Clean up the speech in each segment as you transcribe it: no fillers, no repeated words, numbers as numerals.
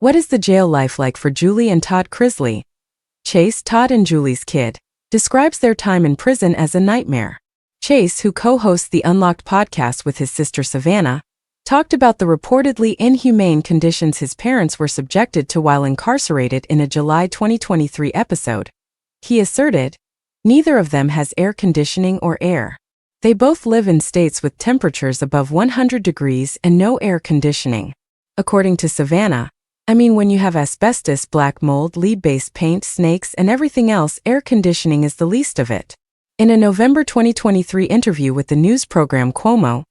What is the jail life like for Julie and Todd Chrisley? Chase, Todd and Julie's kid, describes their time in prison as a nightmare. Chase, who co-hosts the Unlocked podcast with his sister Savannah, talked about the reportedly inhumane conditions his parents were subjected to while incarcerated in a July 2023 episode. He asserted, "Neither of them has air conditioning or air. They both live in states with temperatures above 100 degrees and no air conditioning." According to Savannah, "I mean, when you have asbestos, black mold, lead-based paint, snakes, and everything else, air conditioning is the least of it." In a November 2023 interview with the news program Cuomo,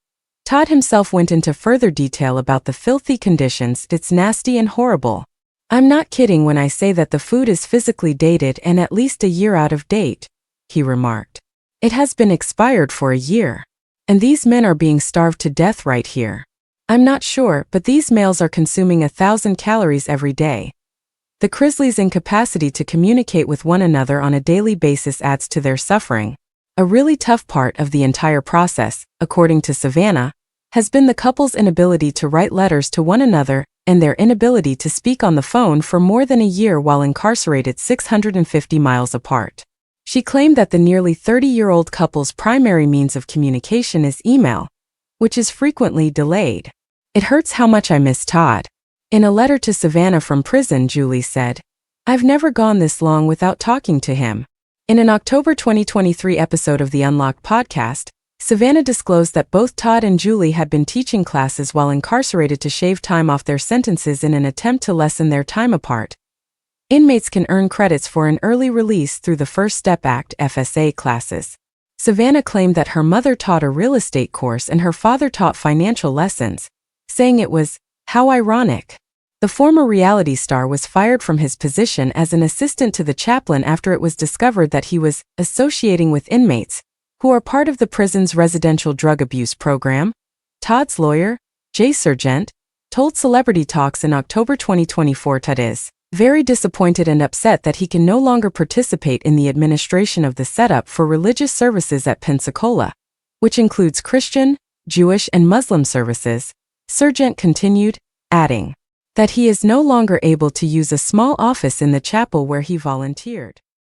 Todd himself went into further detail about the filthy conditions. "It's nasty and horrible. I'm not kidding when I say that the food is physically dated and at least a year out of date," he remarked. "It has been expired for a year. And these men are being starved to death right here. I'm not sure, but these males are consuming 1,000 calories every day." The Chrisleys' incapacity to communicate with one another on a daily basis adds to their suffering. A really tough part of the entire process, according to Savannah, has been the couple's inability to write letters to one another and their inability to speak on the phone for more than a year while incarcerated 650 miles apart. She claimed that the nearly 30-year-old couple's primary means of communication is email, which is frequently delayed. "It hurts how much I miss Todd." In a letter to Savannah from prison, Julie said, "I've never gone this long without talking to him." In an October 2023 episode of the Unlocked podcast, Savannah disclosed that both Todd and Julie had been teaching classes while incarcerated to shave time off their sentences in an attempt to lessen their time apart. Inmates can earn credits for an early release through the First Step Act (FSA) classes. Savannah claimed that her mother taught a real estate course and her father taught financial lessons, saying it was, "How ironic." The former reality star was fired from his position as an assistant to the chaplain after it was discovered that he was associating with inmates who are part of the prison's residential drug abuse program. Todd's lawyer, Jay Sargent, told Celebrity Talks in October 2024 Todd is very disappointed and upset that he can no longer participate in the administration of the setup for religious services at Pensacola, which includes Christian, Jewish, and Muslim services. Sargent continued, adding that he is no longer able to use a small office in the chapel where he volunteered.